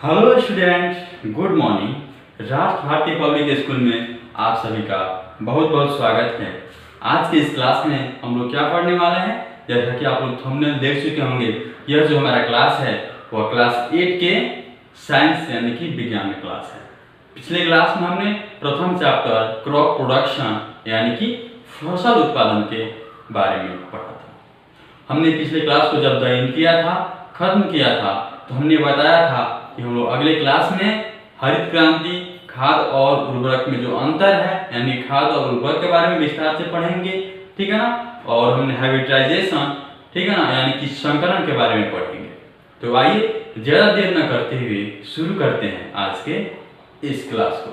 Hello students, good morning. राष्ट्र Bharti public school में आप सभी का बहुत बहुत स्वागत है। आज की इस क्लास में हम लोग क्या पढ़ने वाले हैं, जैसा कि आप लोग थंबनेल देख चुके होंगे। यह जो हमारा क्लास है वह क्लास 8 के साइंस यानी कि विज्ञान में क्लास है। पिछले क्लास में हमने प्रथम चैप्टर क्रॉप प्रोडक्शन यानी कि फसल उत्पादन के बारे में पढ़ा था। हमने पिछले क्लास को जब ज्वाइन किया था, खत्म किया था, तो हमने बताया था कि हम लोग अगले क्लास में हरित क्रांति, खाद और उर्वरक में जो अंतर है यानी खाद और उर्वरक के बारे में विस्तार से पढ़ेंगे, ठीक है ना। और हमने हाइब्रिडाइजेशन, ठीक है ना, यानी कि संकरण के बारे में पढ़ेंगे। तो आइए ज्यादा देर न करते हुए शुरू करते हैं आज के इस क्लास को।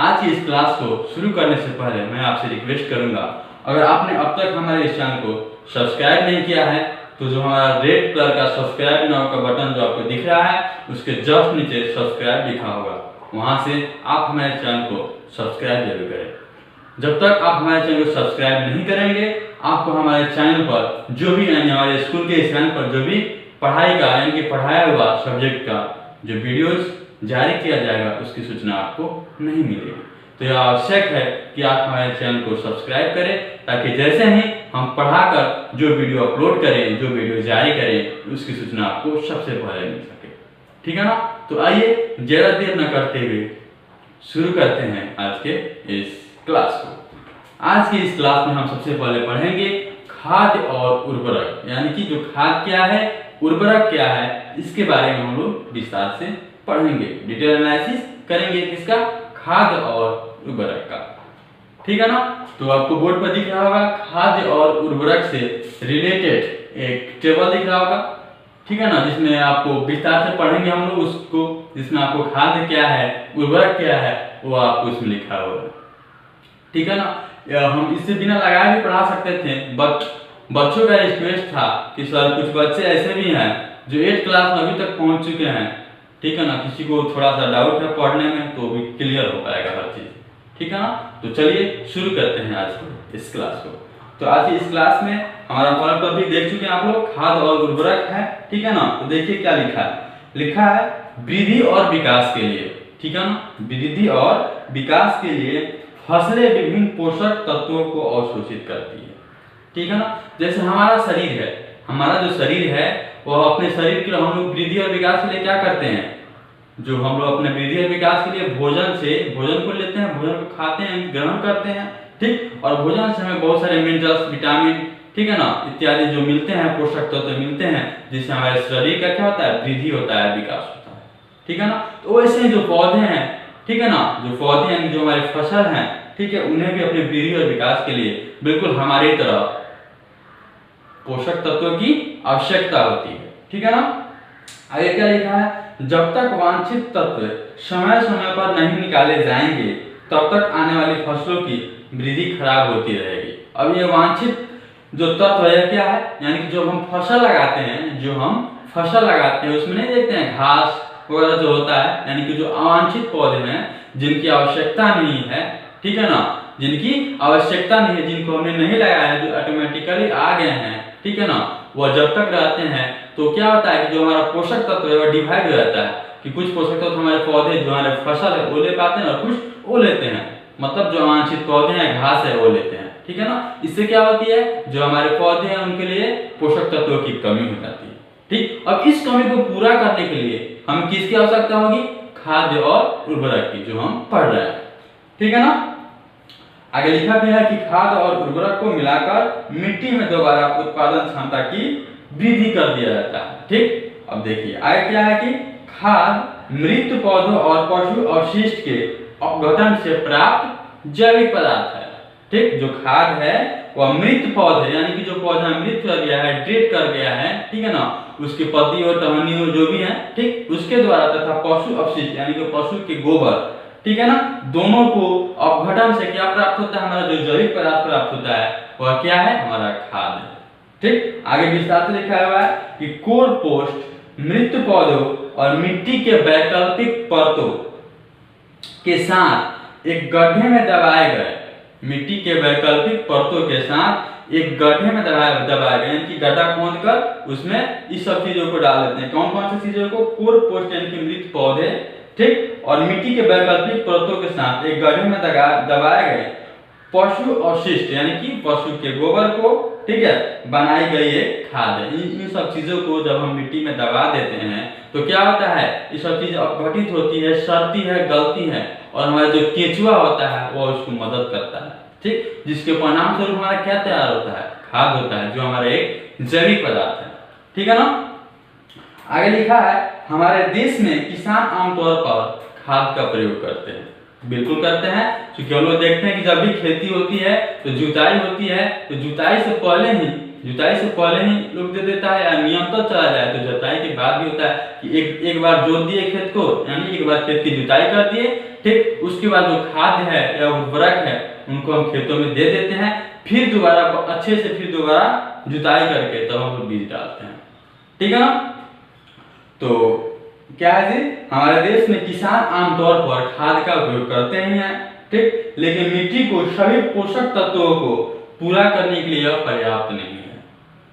आज की इस क्लास को शुरू करने से पहले मैं आपसे रिक्वेस्ट करूंगा, अगर आपने अब तक हमारे इस चैनल को सब्सक्राइब नहीं किया है तो जो हमारा रेड कलर का सब्सक्राइब नाउ का बटन जो आपको दिख रहा है उसके जस्ट नीचे सब्सक्राइब लिखा होगा, वहां से आप हमारे चैनल को सब्सक्राइब जरूर करें। जब तक आप हमारे चैनल को सब्सक्राइब नहीं करेंगे, आपको हमारे चैनल पर जो भी यानी हमारे स्कूल के चैनल पर जो भी पढ़ाई का यानी कि पढ़ाया हुआ सब्जेक्ट का जो वीडियोस जारी किया जाएगा उसकी सूचना आपको नहीं मिलेगी। तो यह आवश्यक है कि आप हमारे चैनल को सब्सक्राइब करें, ताकि जैसे ही हम पढ़ाकर जो वीडियो अपलोड करें, जो वीडियो जारी करें, उसकी सूचना आपको सबसे पहले मिल सके, ठीक है ना। तो आइए ज्यादा देर न करते हुए शुरू करते हैं आज के इस क्लास को। आज की इस क्लास में हम सबसे पहले पढ़ेंगे खाद और उर्वरक, यानी कि जो खाद क्या है, उर्वरक क्या है, इसके बारे में हम लोग विस्तार से पढ़ेंगे। डिटेल एनालिसिस करेंगे किसका, खाद और उर्वरक का, ठीक है ना। तो आपको बोर्ड पर दिख रहा होगा खाद और उर्वरक से रिलेटेड एक टेबल दिख रहा होगा, ठीक है ना, जिसमें आपको विस्तार से पढ़ेंगे हम लोग उसको, जिसमें आपको खाद क्या है, उर्वरक क्या है, वो आपको इसमें लिखा होगा, ठीक है ना। हम इससे बिना लगाए भी पढ़ा सकते थे, बट बच्चों का रिक्वेस्ट था कि सर कुछ बच्चे ऐसे भी हैं जो 8 क्लास में अभी तक पहुंच चुके हैं, ठीक है ना, किसी को थोड़ा सा डाउट है पढ़ने में तो भी क्लियर हो पाएगा हर चीज, ठीक है ना। तो चलिए शुरू करते हैं आज की इस क्लास को। तो आज की इस क्लास में हमारा पहला टॉपिक देख चुके हैं आप लोग, खाद और उर्वरक है, ठीक है ना। तो देखिए क्या लिखा है, लिखा है वृद्धि और विकास के लिए, ठीक है ना, वृद्धि और विकास के लिए फसलें विभिन्न पोषक तत्वों को अवशोषित करती है, ठीक है ना। जैसे हमारा शरीर है, हमारा जो शरीर है वह अपने शरीर के लिए हम लोग वृद्धि और विकास के लिए क्या करते हैं, जो हम लोग अपने वृद्धि और विकास के लिए भोजन को लेते हैं, भोजन को खाते हैं, ग्रहण करते हैं, ठीक। और भोजन से हमें बहुत सारे मिनरल्स, विटामिन, ठीक है ना, इत्यादि जो मिलते हैं, पोषक तत्व मिलते हैं, जिससे हमारे शरीर का क्या होता है, वृद्धि होता है, विकास होता है, ठीक है ना। तो वैसे ही जो पौधे हैं, ठीक है ना, जो पौधे हैं, जो हमारे फसल हैं, ठीक है, उन्हें भी अपने वृद्धि और विकास के लिए बिल्कुल हमारी तरह पोषक तत्वों की आवश्यकता होती है, ठीक है ना। आगे क्या लिखा है, जब तक वांछित तत्व समय समय पर नहीं निकाले जाएंगे तब तक आने वाली फसलों की वृद्धि खराब होती रहेगी। अब ये वांछित जो तत्व है क्या है, यानी कि जो हम फसल लगाते हैं, उसमें नहीं देखते हैं घास वगैरह जो होता है, यानी कि जो अवांछित पौधे हैं जिनकी आवश्यकता नहीं है, ठीक है ना, जिनकी आवश्यकता नहीं है, जिनको हमने नहीं लगाया है, जो ऑटोमेटिकली आ गए हैं, ठीक है ना, वह जब तक रहते हैं तो क्या होता है कि जो हमारा पोषक तत्व है वह डिवाइड हो जाता है, कि कुछ पोषक तत्व हमारे पौधे जो हमारे फसल है वो ले पाते हैं और कुछ वो लेते हैं, मतलब जो अवांछित पौधे हैं, घास है, वो लेते हैं, ठीक है ना। इससे क्या होती है, जो हमारे पौधे हैं उनके लिए पोषक तत्वों की कमी हो जाती है, ठीक। अब इस कमी को पूरा करने के लिए हमें किसकी आवश्यकता होगी, खाद्य और उर्वरक की, जो हम पढ़ रहे हैं, ठीक है ना। आगे लिखा गया है कि खाद और उर्वरक को मिलाकर मिट्टी में दोबारा उत्पादन क्षमता की वृद्धि कर दिया जाता है, ठीक। अब देखिए आगे क्या है कि खाद मृत पौधों और पशु अवशिष्ट के अपघटन से प्राप्त जैविक पदार्थ है, ठीक। जो खाद है वह मृत पौधे यानी कि जो पौधा मृत कर गया है, डेड कर गया है, ठीक है ना, उसकी पत्ती और टहनियों जो भी है, ठीक, उसके द्वारा तथा पशु अवशिष्ट यानी कि पशु के गोबर, ठीक है ना, दोनों को अपघटन से क्या प्राप्त होता है, हमारा जो जैविक पदार्थ प्राप्त होता है वह क्या है, हमारा खाद है, ठीक। आगे विस्तार से लिखा हुआ है कि कोर पोस्ट मृत पौधों और मिट्टी के वैकल्पिक परतों के साथ एक गड्ढे में दबाए गए, मिट्टी के वैकल्पिक परतों के साथ एक गड्ढे में दबाया गया, यानी कि गड्ढा खोद कर उसमें इस सब चीजों को डाल देते हैं। कौन कौन सी चीजों को? कोर पोस्ट यानी कि मृत पौधे, ठीक, और मिट्टी के वैकल्पिक परतों के साथ एक गड्ढे में दबाए गए पशु अवशिष्ट यानी कि पशु के गोबर को, ठीक है, बनाई गई एक खाद है। इन सब चीजों को जब हम मिट्टी में दबा देते हैं तो क्या होता है, ये सब चीज अपघटित होती है, सड़ती है, गलती है, और हमारा जो केंचुआ होता है वो उसको मदद करता है, ठीक, जिसके परिणाम स्वरूप हमारा क्या तैयार होता है? खाद होता है, जो हमारा एक जैविक पदार्थ है, ठीक है ना। आगे लिखा है हमारे देश में किसान आमतौर पर खाद का प्रयोग करते हैं। बिल्कुल करते हैं, क्योंकि हम लोग देखते हैं कि जब भी खेती होती है तो जुताई होती है, तो जुताई से पहले ही लोग दे देता है, या नियंत्रण चला जाए तो जुताई के बाद भी होता है कि एक बार जोत दिए खेत को, यानी एक बार खेत की जुताई कर दिए, ठीक, उसके बाद जो खाद है या उर्वरक है उनको हम खेतों में दे देते हैं, फिर दोबारा अच्छे से फिर दोबारा जुताई करके तब हम बीज डालते हैं, ठीक है ना। तो क्या है जी, हमारे देश में किसान आमतौर पर खाद का उपयोग करते ही हैं, ठीक, लेकिन मिट्टी को सभी पोषक तत्वों को पूरा करने के लिए पर्याप्त नहीं है,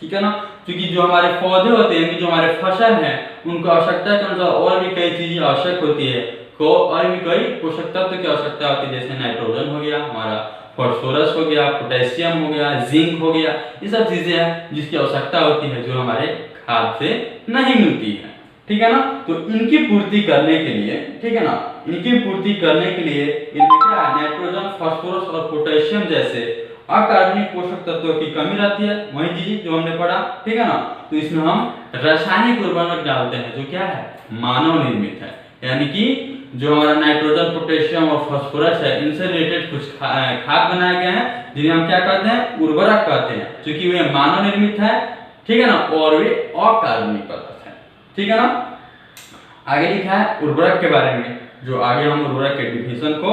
ठीक है ना। क्योंकि जो हमारे पौधे होते हैं, जो हमारे फसल है, उनको आवश्यकता के अनुसार और भी कई चीजें आवश्यक होती है, और भी कई पोषक तत्व की आवश्यकता होती है, जैसे नाइट्रोजन हो गया, हमारा फास्फोरस हो गया, पोटेशियम हो गया, जिंक हो गया, ये सब चीजें हैं जिसकी आवश्यकता होती है, जो हमारे खाद से नहीं मिलती है, ठीक है ना। तो इनकी पूर्ति करने के लिए, ठीक है ना, इनकी पूर्ति करने के लिए इनमें क्या है, नाइट्रोजन, फास्फोरस और पोटेशियम जैसे अकार्बनिक पोषक तत्वों की कमी रहती है, वही चीज जो हमने पढ़ा, ठीक है ना। तो इसमें हम रासायनिक उर्वरक डालते हैं, जो क्या है, मानव निर्मित है, यानी कि जो हमारा नाइट्रोजन, पोटेशियम और फास्फोरस है, इनसे रिलेटेड कुछ खाद बनाए गए हैं, जिन्हें हम क्या कहते हैं, उर्वरक कहते हैं, क्योंकि वे मानव निर्मित है, ठीक है ना, और वे अकार्बनिक पदार्थ है, ठीक है ना। आगे लिखा है उर्वरक के बारे में, जो आगे हम उर्वरक के डिफिनेशन को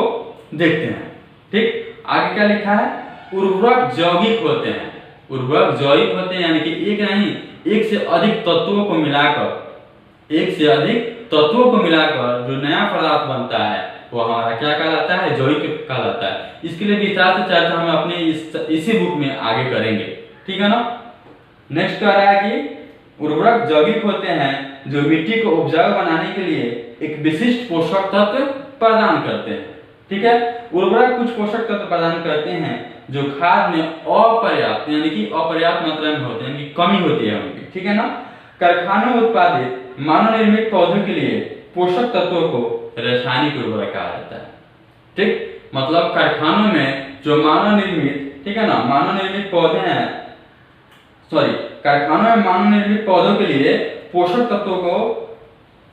देखते हैं, ठीक। आगे क्या लिखा है, उर्वरक यौगिक होते हैं। उर्वरक यौगिक होते हैं, यानी कि एक नहीं, एक से अधिक तत्वों को मिलाकर जो नया पदार्थ बनता है वो हमारा क्या कहलाता है, यौगिक कहलाता है। इसके लिए विस्तार से चर्चा हम अपने इसी बुक में आगे करेंगे, ठीक है ना। नेक्स्ट कह रहा है कि उर्वरक यौगिक होते हैं जो मिट्टी को उपजाऊ बनाने के लिए एक विशिष्ट पोषक तत्व प्रदान करते हैं, ठीक है। उर्वरक कुछ पोषक तत्व प्रदान करते हैं जो खाद में अपर्याप्त, यानी कि अपर्याप्त मात्रा में होते हैं, यानी कि कमी होती है उनकी, ठीक है ना। कारखानों में उत्पादित मानव निर्मित पौधों के लिए पोषक तत्वों को रासायनिक उर्वरक कहा जाता है, ठीक। मतलब कारखानों में जो मानव निर्मित, ठीक है ना, मानव निर्मित पौधे हैं, कारखानों में मानव निर्मित पौधों के लिए पोषक तत्वों को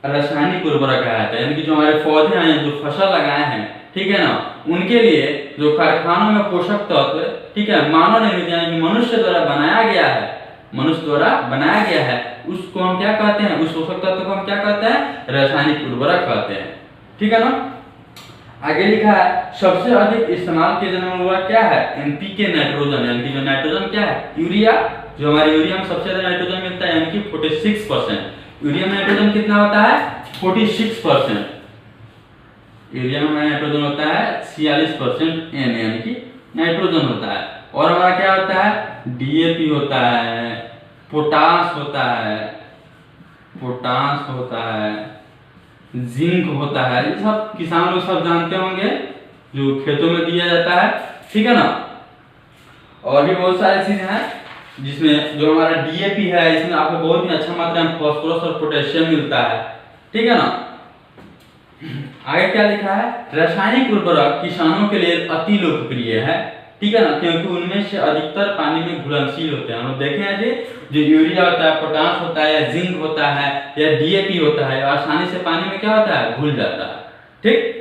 रासायनिक उर्वरक कहा जाता है, यानी कि जो हमारे पौधे हैं, जो फसल लगाए हैं, ठीक है ना, उनके लिए जो कारखानों में पोषक तत्व, ठीक है, मानव निर्मित यानी कि मनुष्य द्वारा बनाया गया है, उसको हम क्या कहते हैं, उस पोषक तत्व को हम क्या कहते हैं, रासायनिक उर्वरक कहते हैं, ठीक है ना। आगे लिखा है सबसे अधिक इस्तेमाल किए जाने वाला उर्वरक क्या है, एनपीके नाइट्रोजन, यानी कि जो नाइट्रोजन क्या है, यूरिया, जो हमारे यूरिया में सबसे ज्यादा नाइट्रोजन मिलता है, यानी कि 46%। यूरिया में नाइट्रोजन कितना होता है, 46%। यूरिया में नाइट्रोजन होता है 46% एन, यानी कि नाइट्रोजन होता है। और हमारा क्या होता है, डीएपी होता है, पोटास होता है, जिंक होता है, ये सब किसान लोग सब जानते होंगे, जो खेतों में दिया जाता है, ठीक है ना। और भी बहुत सारी चीजें हैं जिसमें जो हमारा डीएपी है, इसमें आपको बहुत ही अच्छा मात्रा में फास्फोरस और पोटेशियम मिलता है, ठीक है ना। आगे क्या लिखा है, रासायनिक उर्वरक किसानों के लिए अति लोकप्रिय है, ठीक है ना, क्योंकि उनमें से अधिकतर पानी में घुलनशील होते हैं। हम लोग देखे हैं जो यूरिया होता है, पोटास होता है, या जिंक होता है, या डीएपी होता है, आसानी से पानी में क्या होता है, घुल जाता है, ठीक।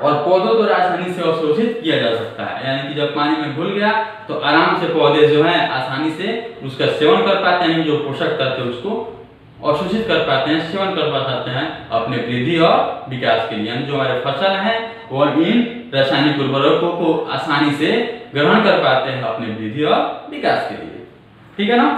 और पौधों को आसानी से अवशोषित किया जा सकता है, यानी कि जब पानी में घुल गया तो आराम से पौधे जो है आसानी से उसका सेवन कर पाते हैं, जो पोषक तत्व है उसको अवशोषित कर पाते हैं, सेवन कर पाते हैं अपने वृद्धि और विकास के लिए। जो हमारे फसल है वो इन रासायनिक उर्वरकों को आसानी से ग्रहण कर पाते हैं अपने वृद्धि और विकास के लिए, ठीक है ना।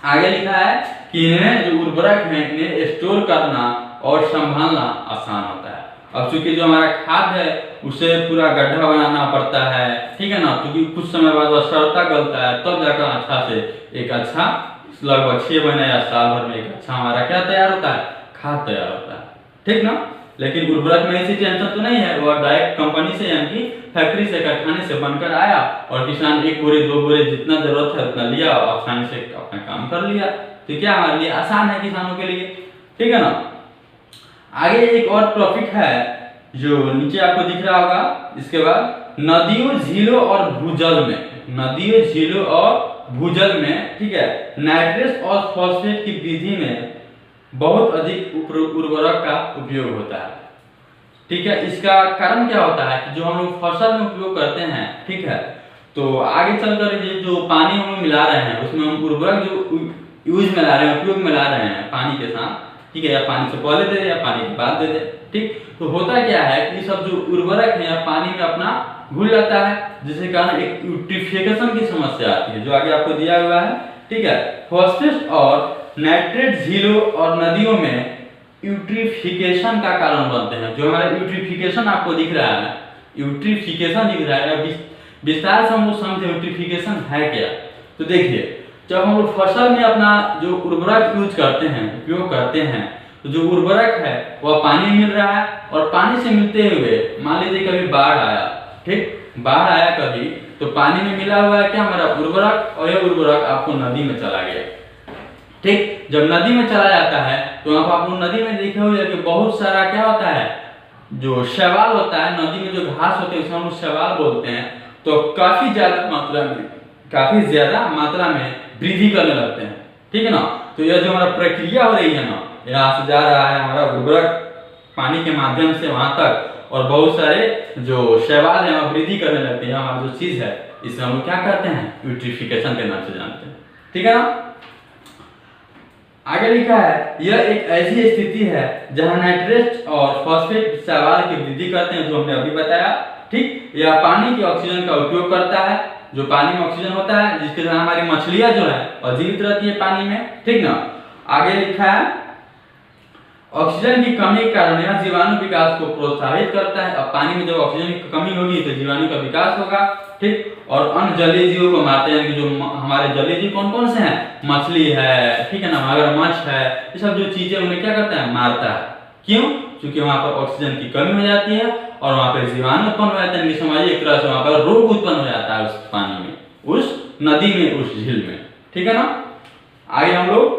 आगे लिखा है कि इन्हें जो उर्वरक है, इन्हें स्टोर करना और संभालना आसान होता है। अब चूंकि जो हमारा खाद है उसे पूरा गड्ढा बनाना पड़ता है, ठीक है ना, क्योंकि कुछ समय बाद वह सड़ता गलता है, तब जाकर अच्छा से एक अच्छा लगभग 6 महीने या साल भर में एक अच्छा हमारा क्या तैयार होता है, खाद तैयार होता है, ठीक ना। लेकिन उर्वरक में ऐसी टेंशन तो नहीं है, वह डायरेक्ट कंपनी से यानी कि फैक्ट्री से कारखाने से बनकर आया और किसान 1 बोरे 2 बोरे जितना जरूरत है उतना लिया और आसानी से अपना काम कर लिया। तो क्या हमारे लिए आसान है किसानों के लिए, ठीक है ना। आगे एक और टॉपिक है जो नीचे आपको दिख रहा होगा, इसके बाद नदियों झीलों और भूजल में, नदियों झीलों और भूजल में, ठीक है, नाइट्रेट और फॉस्फेट की वृद्धि में बहुत अधिक उर्वरक का उपयोग होता है, ठीक है। इसका कारण क्या होता है कि जो हम लोग फसल में उपयोग करते हैं, ठीक है, तो आगे चलकर ये जो पानी हम लोग मिला रहे हैं उसमें हम उर्वरक जो यूज में ला रहे हैं, उपयोग में ला रहे हैं पानी के साथ, ठीक है, या पानी से पहले दे दे या पानी के बाद दे दे, ठीक। तो होता क्या है कि सब जो उर्वरक है पानी में अपना घुल जाता है, जिसके कारण एक यूट्रिफिकेशन की समस्या आती है जो आगे आपको दिया हुआ है, ठीक है। फॉस्फेट और नाइट्रेट झीलों और नदियों में यूट्रिफिकेशन का कारण बनते हैं। जो हमारा यूट्रिफिकेशन आपको दिख रहा है, यूट्रिफिकेशन दिख रहा है, विस्तार से हम लोग समझे यूट्रिफिकेशन है क्या। तो देखिए, जब हम लोग फसल में अपना जो उर्वरक यूज करते हैं, उपयोग करते हैं, तो जो उर्वरक है वह पानी मिल रहा है और पानी से मिलते हुए मान लीजिए कभी बाढ़ आया, ठीक, बाढ़ आया कभी, तो पानी में मिला हुआ है क्या हमारा उर्वरक, और यह उर्वरक आपको नदी में चला गया, ठीक। जब नदी में चला जाता है तो वहां पर आप लोग नदी में देखे हुए कि बहुत सारा क्या होता है, जो शैवाल होता है, नदी में जो घास होते हैं उसे हम लोग शैवाल बोलते हैं, तो काफी ज्यादा मात्रा में वृद्धि करने लगते हैं, ठीक है ना। तो यह जो हमारा प्रक्रिया हो रही है ना, यहाँ से जा रहा है हमारा उर्वरक पानी के माध्यम से वहां तक, और बहुत सारे जो शैवाल है वह वृद्धि करने लगते हैं, हमारी जो चीज है इसे हम लोग क्या करते हैं, यूट्रिफिकेशन के नाम से जानते हैं, ठीक है ना। आगे लिखा है, यह एक ऐसी स्थिति है जहां नाइट्रेट और फॉस्फेट शैवाल की वृद्धि करते हैं, जो हमने अभी बताया, ठीक। यह पानी के ऑक्सीजन का उपयोग करता है, जो पानी में ऑक्सीजन होता है जिसके द्वारा हमारी मछलियां जो है और जीवित रहती है पानी में, ठीक ना। आगे लिखा है, ऑक्सीजन की कमी के कारण यह जीवाणु विकास को प्रोत्साहित करता है। अब पानी में जब ऑक्सीजन की कमी होगी तो जीवाणु का विकास होगा, ठीक, और अन्य जलीय जीवों को मारते हैं, जो हमारे जलीय जीव कौन कौन से हैं, मछली है, ठीक है ना, मगरमच्छ है, ये सब जो चीजें उन्हें क्या करता है, मारता है। क्यों? क्योंकि वहां पर ऑक्सीजन की कमी हो जाती है और वहां पर जीवाणु उत्पन्न हो जाते हैं, समझिए एक तरह से वहां पर रोग उत्पन्न हो जाता है उस पानी में, उस नदी में, उस झील में, ठीक है ना। आगे हम लोग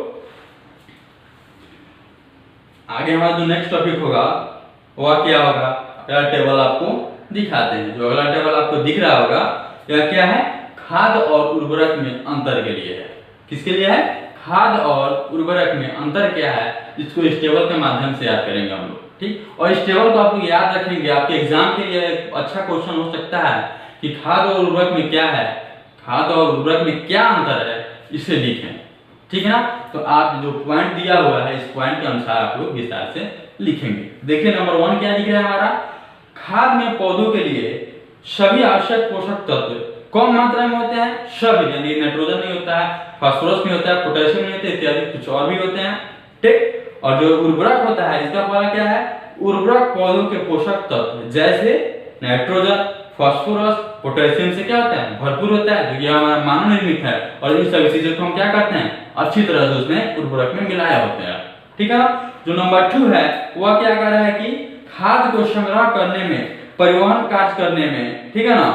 हमारा जो नेक्स्ट टॉपिक होगा वह क्या होगा, यह टेबल आपको दिखाते हैं। जो अगला टेबल आपको दिख रहा होगा यह क्या है, खाद और उर्वरक में अंतर के लिए है। किसके लिए है, खाद और उर्वरक में अंतर क्या है, इसको इस टेबल के माध्यम से याद करेंगे हम लोग, ठीक। और इस टेबल को आप लोग याद रखेंगे, आपके एग्जाम के लिए एक अच्छा क्वेश्चन हो सकता है कि खाद और उर्वरक में क्या है, खाद और उर्वरक में क्या अंतर है, इसे लिखें, ठीक है ना। तो आप जो पॉइंट दिया हुआ है इस पॉइंट के अनुसार आप लोग विस्तार से लिखेंगे। देखिए नंबर 1 क्या दिख रहा है हमारा, खाद में पौधों के लिए सभी आवश्यक पोषक तत्व कम मात्रा में होते हैं, सभी, यानी नाइट्रोजन नहीं होता है, फास्फोरस नहीं होता है, पोटेशियम नहीं होता है, इत्यादि कुछ और भी होते हैं, ठीक। और जो उर्वरक होता है इसका फॉर्मूला क्या है, उर्वरक पौधों के पोषक तत्व जैसे नाइट्रोजन, फास्फोरस, पोटेशियम से क्या होता है, भरपूर होता है, जो कि हमारा मानव निर्मित है, और इन सभी चीजों को हम क्या करते हैं, अच्छी तरह से उसमें उर्वरक में मिलाया होता है, ठीक है। जो नंबर 2 है वह क्या कर रहा है कि खाद को संग्रह करने में, परिवहन कार्य करने में, ठीक है ना,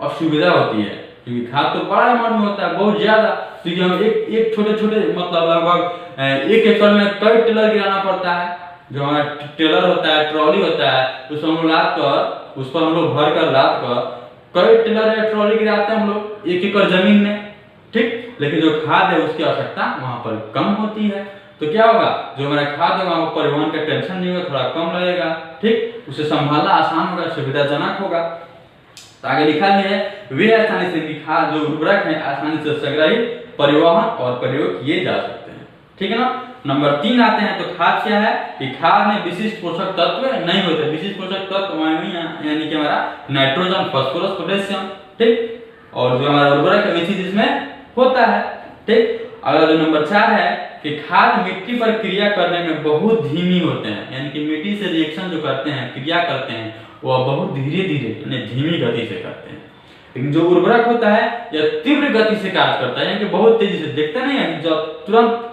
और सुविधा होती है, क्योंकि खाद तो बड़ा अमाउंट में होता है, बहुत ज्यादा, क्योंकि हम एक छोटे मतलब लगभग 1 एकड़ में कई टेलर गिराना पड़ता है। जो हमारा टेलर होता है, ट्रॉली होता है, उसको हम लाद कर, उस पर हम लोग भर कर लाद कर कई टेलर या ट्रॉली गिराते हैं हम लोग 1 एकड़ जमीन में, ठीक। लेकिन जो खाद है उसकी आवश्यकता वहां पर कम होती है, तो क्या होगा, जो हमारा खाद होगा वो परिवहन का टेंशन नहीं होगा, थोड़ा कम लगेगा, ठीक, उसे संभालना आसान होगा, सुविधाजनक होगा। तो आगे लिखा है, वे आसानी से खाद जो उर्वरक है आसानी से संग्रहित, परिवहन और प्रयोग किए जा सकते हैं, ठीक है ना। नंबर 3 आते हैं, तो खाद क्या है कि खाद में विशिष्ट पोषक तत्व नहीं होते, विशिष्ट पोषक तत्व यानी कि हमारा नाइट्रोजन, फास्फोरस, पोटेशियम, ठीक, और जो हमारा उर्वरक है वही चीज इसमें होता है, ठीक। अगला जो नंबर 4 है कि खाद मिट्टी पर क्रिया करने में बहुत धीमी होते हैं, यानी कि मिट्टी से रिएक्शन जो करते हैं, क्रिया करते हैं, वह बहुत धीरे धीरे यानी धीमी गति से करते हैं। लेकिन जो उर्वरक होता है यह तीव्र गति से कार्य करता है, यानी कि बहुत तेजी से। देखते नहीं है जब तुरंत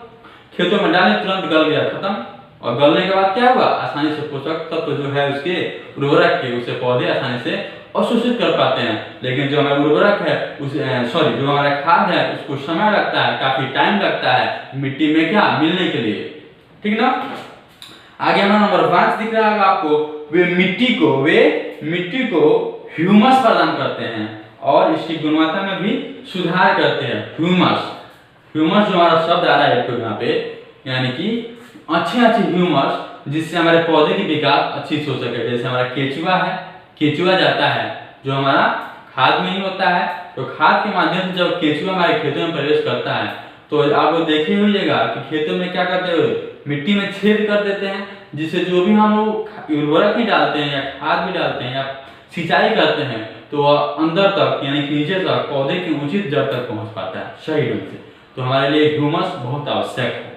खेतों में डालें तुरंत गल गया, खत्म। और गलने के बाद क्या हुआ, आसानी से पोषक तत्व जो है उसके उर्वरक के, उसे पौधे आसानी से अवशोषित कर पाते हैं। लेकिन जो हमारा उर्वरक है जो हमारा खाद है उसको समय लगता है, काफी टाइम लगता है मिट्टी में क्या मिलने के लिए, ठीक ना। आगे हमारा नंबर 5 दिख रहा है आपको। वे मिट्टी को ह्यूमस प्रदान करते हैं और इसकी गुणवत्ता में भी सुधार करते हैं। ह्यूमस जो हमारा शब्द आ रहा है तो यहाँ पे, यानी कि अच्छे ह्यूमस जिससे हमारे पौधे की विकास अच्छी हो सके। जैसे हमारा केचुआ है, केचुआ जाता है जो हमारा खाद में ही होता है, तो खाद के माध्यम से जब केचुआ हमारे खेतों में प्रवेश करता है तो आप देखे होइएगा कि खेतों में क्या करते हैं, मिट्टी में छेद कर देते हैं, जिससे जो भी हम लोग उर्वरक ही डालते हैं या खाद भी डालते हैं या सिंचाई करते हैं तो वह अंदर तक यानी कि नीचे तक पौधे की उचित जड़ तक पहुंच पाता है सही ढंग से। तो हमारे लिए ह्यूमस बहुत आवश्यक है,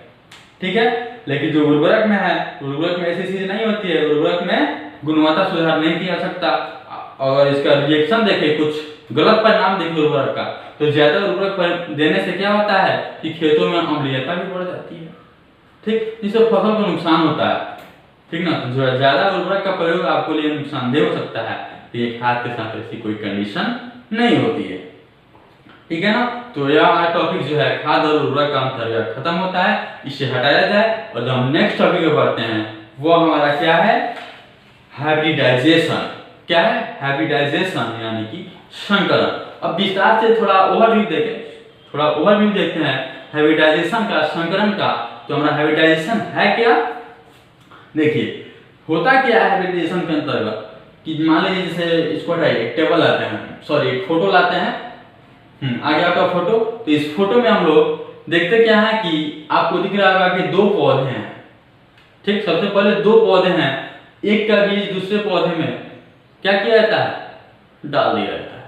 ठीक है। लेकिन जो उर्वरक में है, उर्वरक में ऐसी चीज नहीं होती है, उर्वरक में गुणवत्ता सुधार नहीं किया सकता। और इसका रिएक्शन देखे, कुछ गलत परिणाम देखे उर्वरक का, तो ज्यादा उर्वरक देने से क्या होता है कि खेतों में अम्लीयता भी बढ़ जाती है, ठीक, जिससे फसल को नुकसान होता है, ठीक ना। तो जो ज्यादा उर्वरक का प्रयोग आपको लिए नुकसानदेह हो सकता है, तो ये खाद के साथ ऐसी कोई कंडीशन नहीं होती है, ठीक है ना। तो यह हमारा टॉपिक जो है खाद और उर्वरक का अंतर खत्म होता है, इसे हटाया जाए। और जब हम नेक्स्ट टॉपिक पे बढ़ते हैं वो हमारा क्या है, हाइब्रिडाइजेशन। क्या है, हाइब्रिडाइजेशन यानी कि संकरण। अब विस्तार से थोड़ा ओवरव्यू देखते हैं हाइब्रिडाइजेशन का, संकरण का। तो हमारा हाइब्रिडाइजेशन है क्या, देखिए होता क्या है हाइब्रिडाइजेशन के अंतर्गत कि मान लीजिए जैसे इसको एक टेबल लाते हैं, सॉरी एक फोटो लाते हैं, आगे आपका फोटो। तो इस फोटो में हम लोग देखते क्या है कि आपको दिख रहा होगा कि 2 पौधे हैं, ठीक। सबसे पहले 2 पौधे हैं, एक का बीज दूसरे पौधे में क्या किया जाता है, डाल दिया जाता है,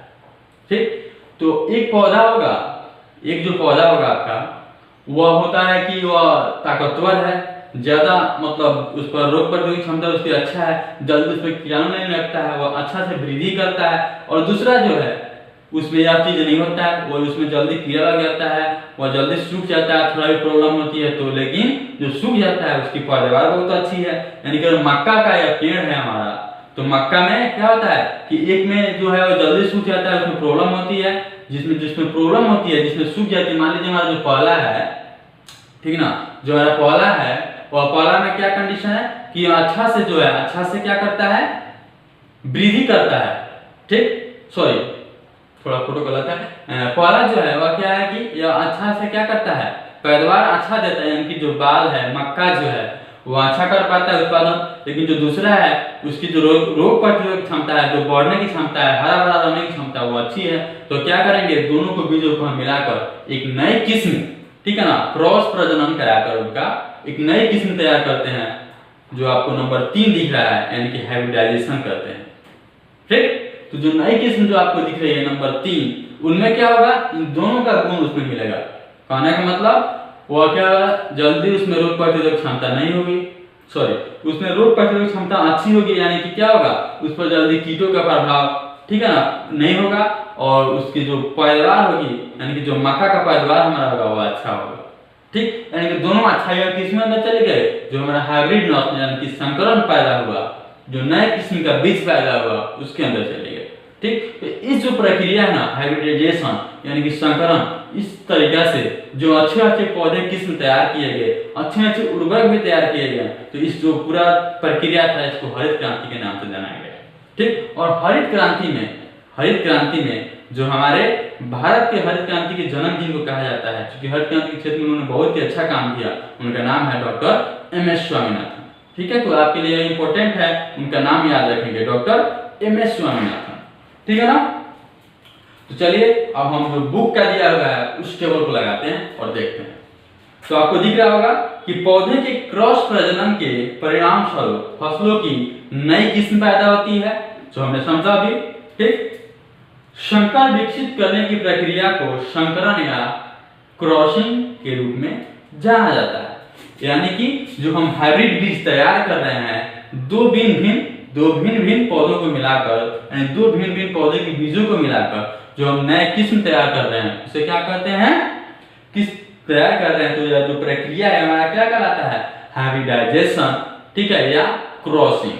ठीक। तो एक पौधा होगा, एक जो पौधा होगा आपका वह होता है कि वह ताकतवर है, ज्यादा मतलब उस पर रोग प्रतिरोधक क्षमता उसकी अच्छा है, जल्दी उस पर कीटाणु नहीं लगता है, वह अच्छा से वृद्धि करता है। और दूसरा जो है उसमें यह चीज नहीं होता है, वो उसमें जल्दी कीड़ा लग जाता है, वह जल्दी सूख जाता है, थोड़ा भी प्रॉब्लम होती है तो, लेकिन जो सूख जाता है उसकी पैदावार बहुत अच्छी है। यानी कि मक्का का यह पेड़ है हमारा, तो मक्का में क्या होता है कि एक में जो है वो जल्दी सूख जाता है, उसमें प्रॉब्लम होती है, जिसमें प्रॉब्लम होती है, जिसमें सूख जाती है। मान लीजिए हमारा जो पहला है, ठीक ना, जो हमारा पहला है वह पहला में क्या कंडीशन है कि अच्छा से जो है अच्छा से क्या करता है, वृद्धि करता है, ठीक। सॉरी थोड़ा फोटो गलत है, पहला जो है वह क्या है कि यह अच्छा से क्या करता है, पैदावार अच्छा देता है, यानी कि जो बाल है मक्का जो है वो अच्छा कर पाता है उत्पादन। लेकिन जो दूसरा है उसकी जो रोग प्रतिरोधक क्षमता है, जो बढ़ने की क्षमता है, हरा भरा रहने की क्षमता वो अच्छी है। तो क्या करेंगे, दोनों को बीजों को हम मिलाकर एक नई किस्म, ठीक है ना, क्रॉस प्रजनन कराकर उनका एक नई किस्म तैयार करते हैं, जो आपको नंबर 3 दिख रहा है, यानी कि हाइब्रिडाइजेशन करते हैं, ठीक। तो जो नई किस्म जो आपको दिख रही है नंबर 3, उनमें क्या होगा, इन दोनों का गुण उसमें मिलेगा। कहने का मतलब वह क्या होगा, जल्दी उसमें रोग प्रतिरोधक क्षमता नहीं होगी, सॉरी उसमें रोग प्रतिरोधक क्षमता अच्छी होगी, यानी कि क्या होगा उस पर जल्दी कीटों का प्रभाव, ठीक है ना, नहीं होगा। और उसकी जो पैदावार होगी, यानी कि जो मक्का का पैदावार हमारा होगा वो अच्छा होगा, ठीक। यानी कि दोनों अच्छाई किसमें अंदर चले गए, जो हमारा हाइब्रिड नस्ल यानी कि संकरण पैदा हुआ, जो नए किस्म का बीज पैदा हुआ उसके अंदर चले गए, ठीक। तो इस जो प्रक्रिया है ना हाइब्रिडाइजेशन यानी कि संकरण, इस तरीका से जो अच्छे पौधे किस्म तैयार किए गए, अच्छे उर्वरक भी तैयार किए गए, तो इस जो पूरा प्रक्रिया था इसको हरित क्रांति के नाम से जाना गया, ठीक। और हरित क्रांति में जो हमारे भारत के हरित क्रांति के जनक जिनको कहा जाता है, क्योंकि हरित क्रांति के क्षेत्र में उन्होंने बहुत ही अच्छा काम किया, उनका नाम है डॉक्टर MS स्वामीनाथन, ठीक है। तो आपके लिए इंपॉर्टेंट है, उनका नाम याद रखेंगे, डॉक्टर MS स्वामीनाथन, ठीक है ना। तो चलिए अब हम जो बुक का दिया हुआ है उस टेबल को लगाते हैं और देखते हैं। तो आपको दिख रहा होगा कि पौधे के क्रॉस प्रजनन के परिणाम स्वरूप फसलों की नई किस्म पैदा होती है, जो हमने समझा भी, ठीक। संकर विकसित करने की प्रक्रिया को संकरण या क्रॉसिंग के रूप में जाना जाता है। यानी कि जो हम हाइब्रिड बीज तैयार कर रहे हैं दो भिन्न भिन्न पौधों को मिलाकर, यानी दो भिन्न भिन्न पौधे के बीजों को मिलाकर जो हम नए किस्म तैयार कर रहे हैं उसे क्या कहते हैं, किस तैयार कर रहे हैं। तो यह जो प्रक्रिया है हमारा क्या कहलाता है, हाइब्रिडाइजेशन, ठीक है, या क्रॉसिंग।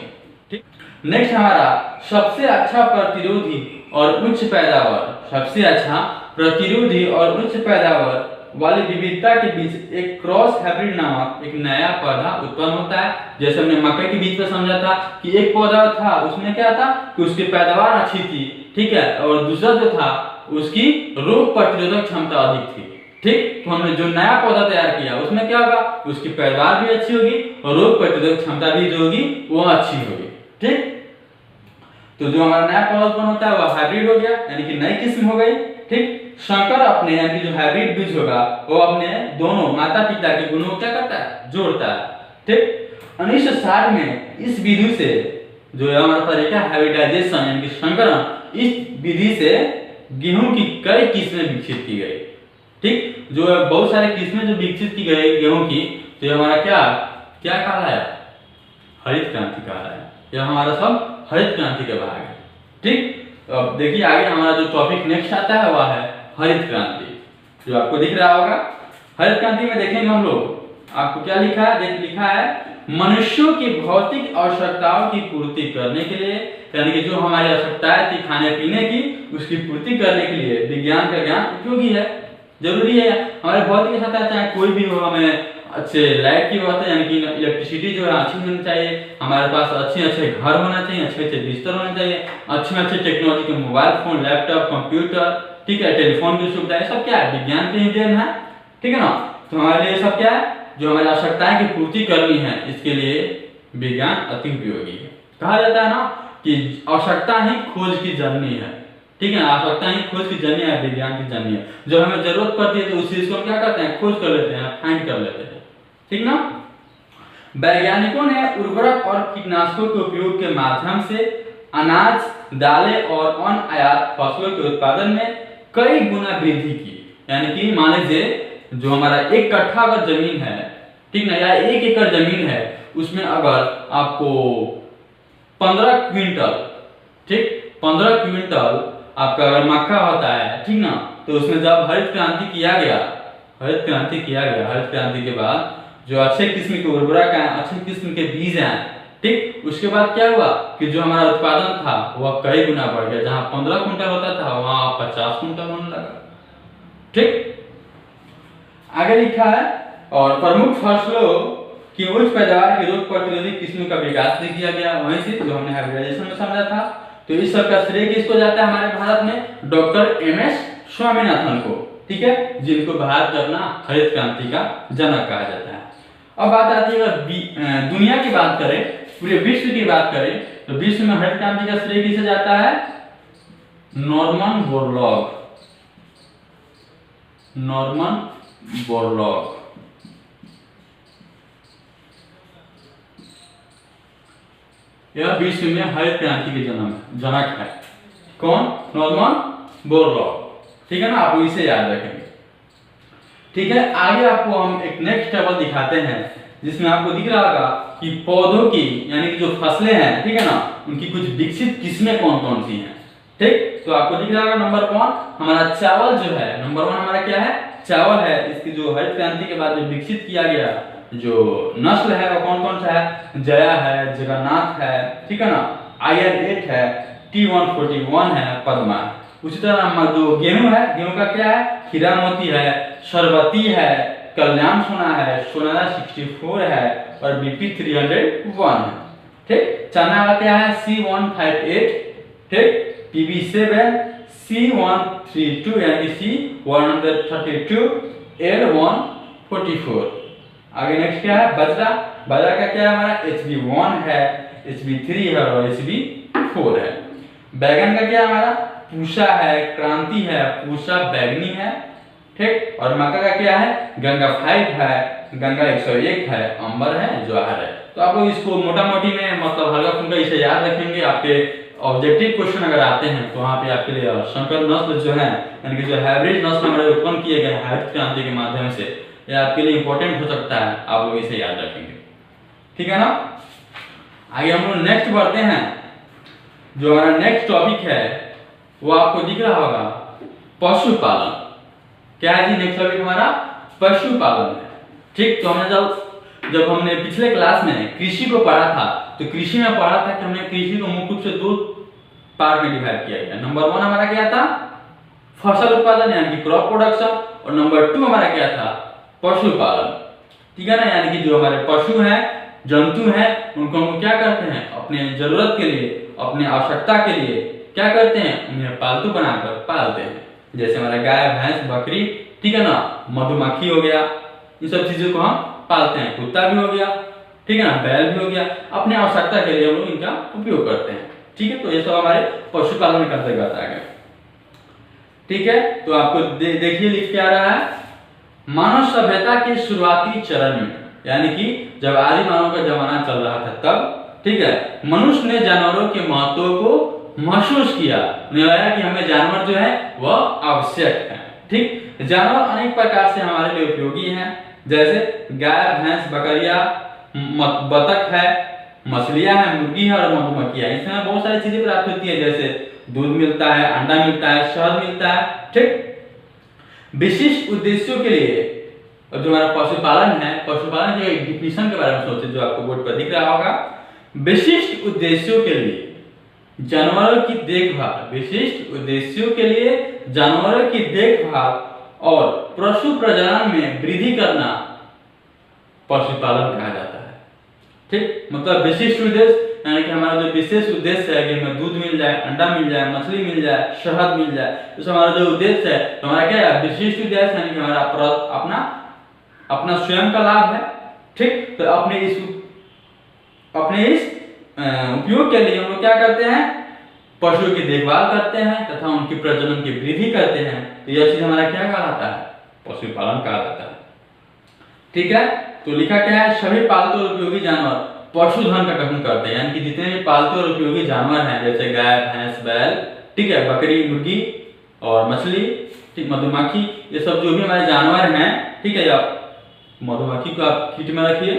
ठीक, नेक्स्ट हमारा सबसे अच्छा प्रतिरोधी और उच्च पैदावार, सबसे अच्छा प्रतिरोधी और उच्च पैदावार वाली विविधता के बीच एक क्रॉस हाइब्रिड नामक एक नया पौधा उत्पन्न होता है। जैसे हमने मकई के बीज पर समझा था कि एक पौधा था उसमें क्या था कि उसकी पैदावार अच्छी थी, ठीक है, और दूसरा जो था उसकी रोग प्रतिरोधक क्षमता अधिक थी। ठीक, तो हमने जो नया पौधा तैयार किया उसमें क्या होगा, उसकी पैदावार भी अच्छी होगी और रोग प्रतिरोधक क्षमता भी जो होगी वो अच्छी होगी। ठीक, तो जो हमारा नया पौधा उत्पन्न होता है वह हाइब्रिड हो गया, यानी कि नई किस्म हो गई। ठीक, संकर अपने यानी कि जो हाइब्रिड बीज होगा वो अपने दोनों माता पिता के गुणों को क्या करता है, जोड़ता है। ठीक, 1960 में इस विधि से जो हमारा तरीका हाइब्रिडाइजेशन यानी कि संकरण, इस विधि से गेहूं की कई किस्में विकसित की गई। ठीक, जो बहुत सारी किस्में जो विकसित की गई गेहूं की, तो ये हमारा क्या क्या कहलाया, हरित क्रांति कहलाया। यह हमारा सब हरित क्रांति के भाग है। ठीक, अब देखिए आगे हमारा जो टॉपिक नेक्स्ट आता है वह है हरित क्रांति, जो आपको दिख रहा होगा। हरित क्रांति में देखेंगे हम लोग, आपको क्या लिखा है, लिखा है मनुष्यों की भौतिक आवश्यकताओं की पूर्ति करने के लिए, यानी कि जो हमारी आवश्यकताएं थी खाने पीने की उसकी पूर्ति करने के लिए विज्ञान का ज्ञान उपयोगी है, जरूरी है। हमारे भौतिक आवश्यकता चाहे कोई भी हो, हमें अच्छे लाइट की व्यवस्था यानी कि इलेक्ट्रिसिटी जो है अच्छी होनी चाहिए, हमारे पास अच्छे घर होना चाहिए, अच्छे बिस्तर होने चाहिए, अच्छे टेक्नोलॉजी के मोबाइल फोन, लैपटॉप, कंप्यूटर, ठीक है, टेलीफोन की सुविधा, ये सब क्या है, विज्ञान के ही देन है। ठीक है ना, तो हमारे लिए सब क्या है, जो हमारी आवश्यकताएं की पूर्ति करनी है इसके लिए विज्ञान अति उपयोगी है। कहा जाता है ना कि आवश्यकता ही खोज की जननी है। ठीक है, आवश्यकता ही खोज की जननी है, विज्ञान की जननी है। जब हमें जरूरत पड़ती है तो उस चीज को हम क्या करते हैं, खोज कर लेते हैं, फाइंड कर लेते हैं। ठीक ना, वैज्ञानिकों ने उर्वरक और कीटनाशकों के उपयोग के माध्यम से अनाज, दालें और अन्य आयात फसलों के उत्पादन में कई गुना वृद्धि की। यानी कि मान लीजिए जो हमारा एक कट्ठा अगर जमीन है, ठीक ना, या 1 एकड़ जमीन है, उसमें अगर आपको 15 क्विंटल, ठीक, 15 क्विंटल आपका अगर मक्का होता है, ठीक ना, तो उसमें जब हरित क्रांति किया गया, हरित क्रांति के बाद जो अच्छे किस्म के उर्वरक हैं, अच्छे किस्म के बीज हैं, ठीक, उसके बाद क्या हुआ कि जो हमारा उत्पादन था वह कई गुना बढ़ गया। जहां 15 क्विंटल होता था वहां 50 क्विंटल होने लगा। ठीक, आगे लिखा है और प्रमुख फसलों की उच्च पैदावार की रोग प्रतिरोधी किस्मों का विकास भी किया गया, वहीं से जो हमने हाइब्रिडाइजेशन में समझा था। तो इस सब का श्रेय किसको जाता है हमारे भारत में, डॉक्टर एमएस स्वामीनाथन को। ठीक है, जिनको भारत का अपना हरित क्रांति का जनक कहा जाता है। अब बात आती है अगर दुनिया की बात करें, पूरे विश्व की बात करें, तो विश्व में हरित क्रांति का श्रेय किसे जाता है, नॉर्मन बोरलॉग। यह विश्व में हरित क्रांति के जनक है। कौन, नॉर्मन बोरलॉग। ठीक है ना, आप इसे याद रखेंगे। ठीक है, आगे आपको हम एक नेक्स्ट टेबल दिखाते हैं जिसमें आपको दिख रहा होगा कि पौधों की यानी कि जो फसलें हैं, ठीक है ना, उनकी कुछ विकसित किस्में कौन कौन सी हैं। ठीक, तो आपको दिख रहा होगा नंबर 1 हमारा चावल जो है, नंबर 1 हमारा क्या है, चावल है। इसकी जो हरित क्रांति के बाद जो विकसित किया गया जो नस्ल है वो कौन कौन सा है, जया है, जगन्नाथ है, ठीक है ना, IR8 है, T141 है, पद्मा। उसी तरह जो गेहूं है, गेहूं का क्या है, हीरा मोती है, सरबती है, कल्याण सोना है, सोनारा 64 है और BP 301 है। ठीक, चना का क्या है, C158, ठीक, PB7, C132 यानी C132, L144। आगे नेक्स्ट क्या है, बाजरा। बाजरा का क्या है हमारा, HB1 है, HB3 है और HB4 है। बैगन का क्या है हमारा, पूषा है, क्रांति है, पूषा बैगनी है। ठीक, और मक्का का क्या है, गंगा 5 है, गंगा 101 है, अंबर है, ज्वार है। तो आप लोग इसको मोटा मोटी में मतलब हल्का फुल्का इसे याद रखेंगे। आपके ऑब्जेक्टिव क्वेश्चन अगर आते हैं तो वहाँ पे आपके लिए संकर नस्ल जो है यानी कि जो हाइब्रिड नस्ल हमारे उत्पन्न किए गए हरित क्रांति के माध्यम से, ये आपके लिए इंपॉर्टेंट हो सकता है, आप लोग इसे याद रखेंगे। ठीक है ना। आगे हम लोग नेक्स्ट बढ़ते हैं। जो हमारा नेक्स्ट टॉपिक है वो आपको दिख रहा होगा, पशुपालन। क्या है जी नेक्स्ट टॉपिक हमारा? पशुपालन है। ठीक, तो हमने जब हमने पिछले क्लास में कृषि को पढ़ा था, तो कृषि में पढ़ा था कि हमने कृषि को मुख्य रूप से 2 पार्ट में डिवाइड किया गया। नंबर 1 हमारा क्या था? फसल उत्पादन यानी कि क्रॉप प्रोडक्शन, और नंबर 2 हमारा क्या था? पशुपालन। ठीक है ना, यानी कि जो हमारे पशु हैं, जंतु हैं, उनको हम क्या करते हैं? अपने जरूरत के लिए, अपने आवश्यकता के लिए क्या करते हैं? उन्हें पालतू बनाकर पालते हैं। जैसे हमारा गाय, भैंस, बकरी, ठीक है ना, मधुमक्खी हो गया, इन सब चीजों को हम पालते हैं। कुत्ता भी हो गया, ठीक है ना, बैल भी हो गया, अपने आवश्यकता के लिए हम लोग इनका उपयोग करते हैं। ठीक है, तो ये सब हमारे पशुपालन का अंतर्गत आ गया। ठीक है, तो आपको देखिए लिख के आ रहा है, मानव सभ्यता के शुरुआती चरण में, यानी कि जब आदि मानव का जमाना चल रहा था तब, ठीक है, मनुष्य ने जानवरों के महत्व को महसूस किया। उन्हें लगा कि हमें जानवर जो है वह आवश्यक है। ठीक, जानवर अनेक प्रकार से हमारे लिए उपयोगी हैं, जैसे गाय, भैंस, बकरियां, बतख है, मछलियां है, मुर्गी है और मधुमक्खियां। इसमें बहुत सारी चीजें प्राप्त होती है, जैसे दूध मिलता है, अंडा मिलता है, शहद मिलता है। ठीक, विशिष्ट उद्देश्यों के लिए और जो हमारा पशुपालन है, पशुपालन के डिफिनेशन के बारे में सोचे, जो आपको बोर्ड पर दिख रहा होगा, विशिष्ट उद्देश्यों के लिए जानवरों की देखभाल, विशिष्ट उद्देश्यों के लिए जानवरों की देखभाल और पशु प्रजनन में वृद्धि करना पशुपालन कहा जाता है। ठीक, मतलब विशिष्ट उद्देश्य यानी कि हमारा जो विशेष उद्देश्य है कि हमें दूध मिल जाए, अंडा मिल जाए, मछली मिल जाए, शहद मिल जाए, तो हमारा जो उद्देश्य है, तो हमारा क्या है? विशिष्ट उद्देश्य, यानी कि हमारा अपना स्वयं का लाभ है। ठीक, तो अपने इस उपयोग के लिए हम लोग क्या करते हैं? पशुओं की देखभाल करते हैं तथा उनकी प्रजनन की वृद्धि करते हैं। तो यह चीज हमारा क्या कहलाता है? पशुपालन कहा जाता है। ठीक है, तो लिखा क्या है? सभी पालतू और उपयोगी जानवर पशुधन का गठन करते हैं, यानी कि जितने भी पालतू और उपयोगी जानवर हैं, जैसे गाय, भैंस, बैल, ठीक है, बकरी, मुर्गी और मछली, ठीक, मधुमक्खी, ये सब जो भी हमारे जानवर हैं, ठीक है, या मधुमक्खी को आप खीट में रखिए,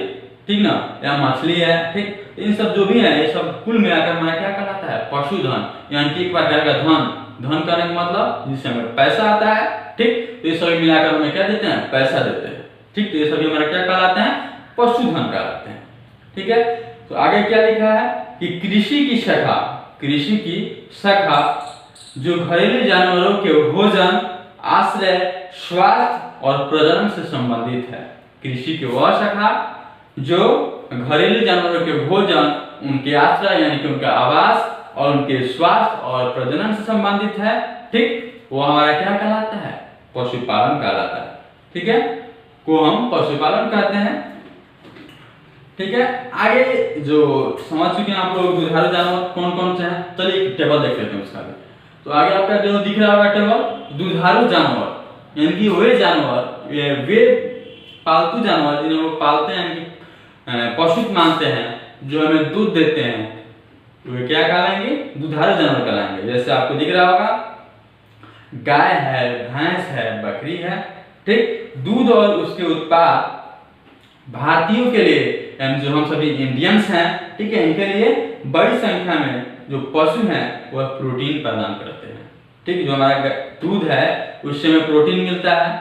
ठीक ना, या मछली है, ठीक, इन सब जो भी है, ये सब कुल मिलाकर हमारा क्या कहलाता है? पशुधन, यानी कि एक प्रकार का धन करने का मतलब जिससे हमें पैसा आता है। ठीक, तो ये सभी मिलाकर हमें क्या देते हैं? पैसा देते हैं। ठीक, तो ये सभी हमारा क्या कहलाते हैं? पशुधन कहलाते हैं। ठीक है, तो आगे क्या लिखा है कि कृषि की शाखा जो घरेलू जानवरों के भोजन, आश्रय, स्वास्थ्य और प्रजनन से संबंधित है। कृषि की वह शाखा जो घरेलू जानवरों के भोजन, उनके आश्रय यानी कि उनका आवास और उनके स्वास्थ्य और प्रजनन से संबंधित है। ठीक, वो हमारा क्या कहलाता है? पशुपालन कहलाता है। ठीक है, को हम पशुपालन कहते हैं। ठीक है, आगे जो समझ चुके हैं आप लोग दुधारू जानवर कौन कौन से हैं, चलिए एक टेबल देख लेते हैं उसका भी। तो आगे आपका जो दिख रहा होगा टेबल, दुधारू जानवर यानी कि वे जानवर, वे पालतू जानवर जिन्हें लोग पालते हैं, यानी पशु मानते हैं, जो हमें दूध देते हैं, तो वे क्या कहलाएंगे? दुधारू जानवर कहलाएंगे। जैसे आपको दिख रहा होगा, गाय है, भैंस है, बकरी है। ठीक, दूध और उसके उत्पाद भारतीयों के लिए, यानी जो हम सभी इंडियंस हैं, ठीक है, इनके लिए बड़ी संख्या में जो पशु हैं वह प्रोटीन प्रदान करते हैं। ठीक, जो हमारा दूध है उससे हमें प्रोटीन मिलता है।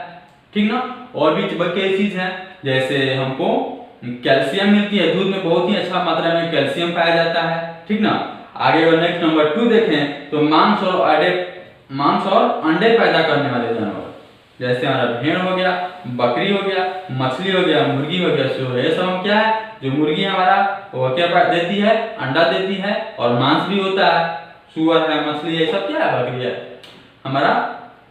ठीक ना, और भी कई चीज है, जैसे हमको कैल्शियम मिलती है, दूध में बहुत ही अच्छा मात्रा में कैल्शियम पाया जाता है। ठीक ना, आगे अगर नेक्स्ट नंबर 2 देखें तो मांस और अंडे पैदा करने वाले जानवर, जैसे हमारा भेड़ हो गया, बकरी हो गया, मछली हो गया, मुर्गी हो गया, सुअर, ये सब हम क्या है? जो मुर्गी हमारा वो क्या देती है? अंडा देती है और मांस भी होता है। सुअर है, मछली है, ये सब क्या है? बकरी है, हमारा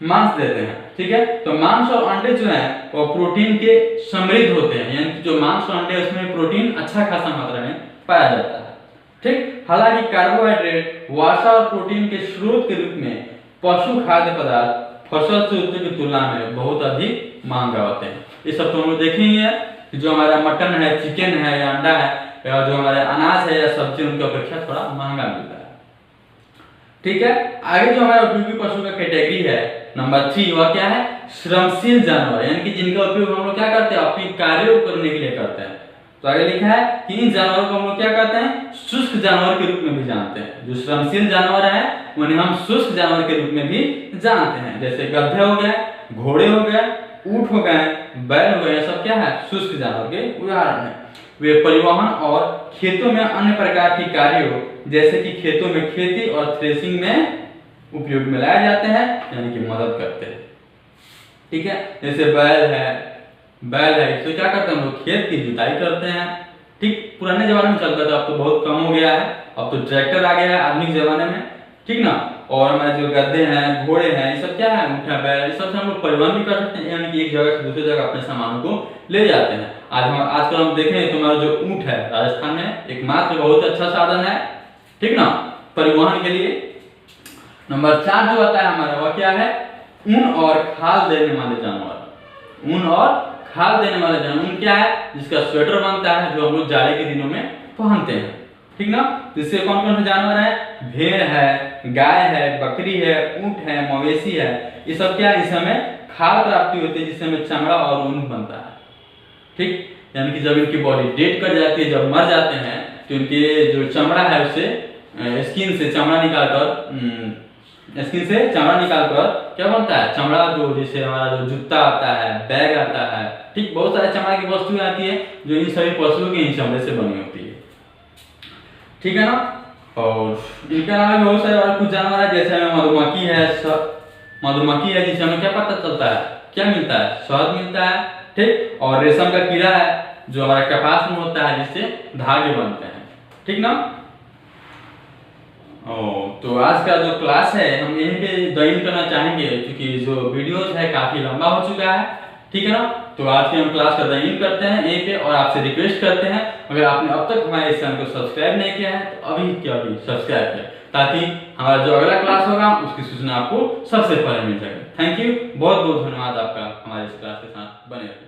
मांस देते हैं। ठीक है, तो मांस और अंडे जो है वो प्रोटीन के समृद्ध होते हैं, यानी कि जो मांस और अंडे उसमें प्रोटीन अच्छा खासा मात्रा में पाया जाता है। ठीक, हालांकि कार्बोहाइड्रेट, वसा और प्रोटीन के स्रोत के रूप में पशु खाद्य पदार्थ फसल से उत्पन्न की तुलना में बहुत अधिक महंगा होते हैं। ये सब तो हम लोग देखे ही है कि जो हमारा मटन है, चिकन है या अंडा है, या जो हमारे अनाज है या सब्जी, उनकी अपेक्षा थोड़ा महंगा मिलता है। ठीक है, आगे जो हमारा उपयोगी पशु का कैटेगरी है नंबर 3 वह क्या है, श्रमशील जानवर, यानी कि जिनका उपयोग हम लोग क्या करते हैं, अपने कार्यों को करने के लिए करते हैं। तो आगे लिखा है कि इन जानवरों को हम लोग क्या कहते हैं, शुष्क जानवर के रूप में भी जानते हैं। जो श्रमशील जानवर है उन्हें हम शुष्क जानवर के रूप में भी जानते हैं। जैसे गधे हो गए, घोड़े हो गए, ऊंट हो गए, बैल हो गए, सब क्या है, शुष्क जानवर के उदाहरण है। वे परिवहन और खेतों में अन्य प्रकार के कार्यों जैसे कि खेतों में खेती और थ्रेसिंग में उपयोग में लाए जाते हैं, यानी कि मदद करते हैं। ठीक है, जैसे बैल है इससे क्या करते हैं हम लोग, खेत की जुताई करते हैं। ठीक, पुराने जमाने में चलता था, अब तो बहुत कम हो गया है, अब तो ट्रैक्टर आ गया है आधुनिक जमाने में। ठीक ना, और हमारे जो गधे हैं, घोड़े हैं, ये सब क्या है, ऊँट है, बैल, ये सब से हम लोग परिवहन भी कर सकते हैं, यानी कि एक जगह से दूसरी जगह अपने सामानों को ले जाते हैं। आजकल हम देखें तो हमारा जो ऊँट है राजस्थान में एकमात्र बहुत अच्छा साधन है, ठीक ना, परिवहन के लिए। नंबर 4 जो आता है हमारा वह क्या है, ऊन और खाल देने वाले जानवर। ऊन और खाल देने वाले जानवर, ऊन क्या है, जिसका स्वेटर बनता है, जो हम लोग जाड़े के दिनों में पहनते हैं। ठीक ना, जिससे कौन कौन से जानवर है, भेड़ है, गाय है, बकरी है, ऊंट है, मवेशी है, ये सब क्या है, इससे हमें खाल प्राप्ति होती है, जिससे हमें चमड़ा और ऊन बनता है। ठीक, यानी कि जब इनकी बॉडी डेड कर जाती है, जब मर जाते हैं, तो इनके जो चमड़ा है उससे स्किन से चमड़ा निकालकर क्या बनता है, चमड़ा, जो जैसे हमारा जो जूता आता है, बैग आता है, ठीक, बहुत सारे चमड़ा की वस्तुएं आती है जो इन सभी पशुओं के चमड़े से बनी होती है। ठीक है ना, और इनके अलावा बहुत सारे और कुछ जानवर है, जैसे हमें मधुमक्खी है जिससे हमें क्या पता चलता है, क्या मिलता है, शहद मिलता है। ठीक, और रेशम का कीड़ा है जो हमारे कपास में होता है, जिससे धागे बनते हैं। ठीक ना, तो आज का जो क्लास है हम यहीं पे ज्वाइन करना चाहेंगे, क्योंकि जो वीडियोस है काफी लंबा हो चुका है। ठीक है ना, तो आज की हम क्लास का ज्वाइन करते हैं यहीं पे, और आपसे रिक्वेस्ट करते हैं, अगर आपने अब तक हमारे इस चैनल को सब्सक्राइब नहीं किया है तो अभी सब्सक्राइब करें, ताकि हमारा जो अगला क्लास होगा उसकी सूचना आपको सबसे पहले मिल सके। थैंक यू, बहुत बहुत धन्यवाद आपका हमारे इस क्लास के साथ बने रहिए।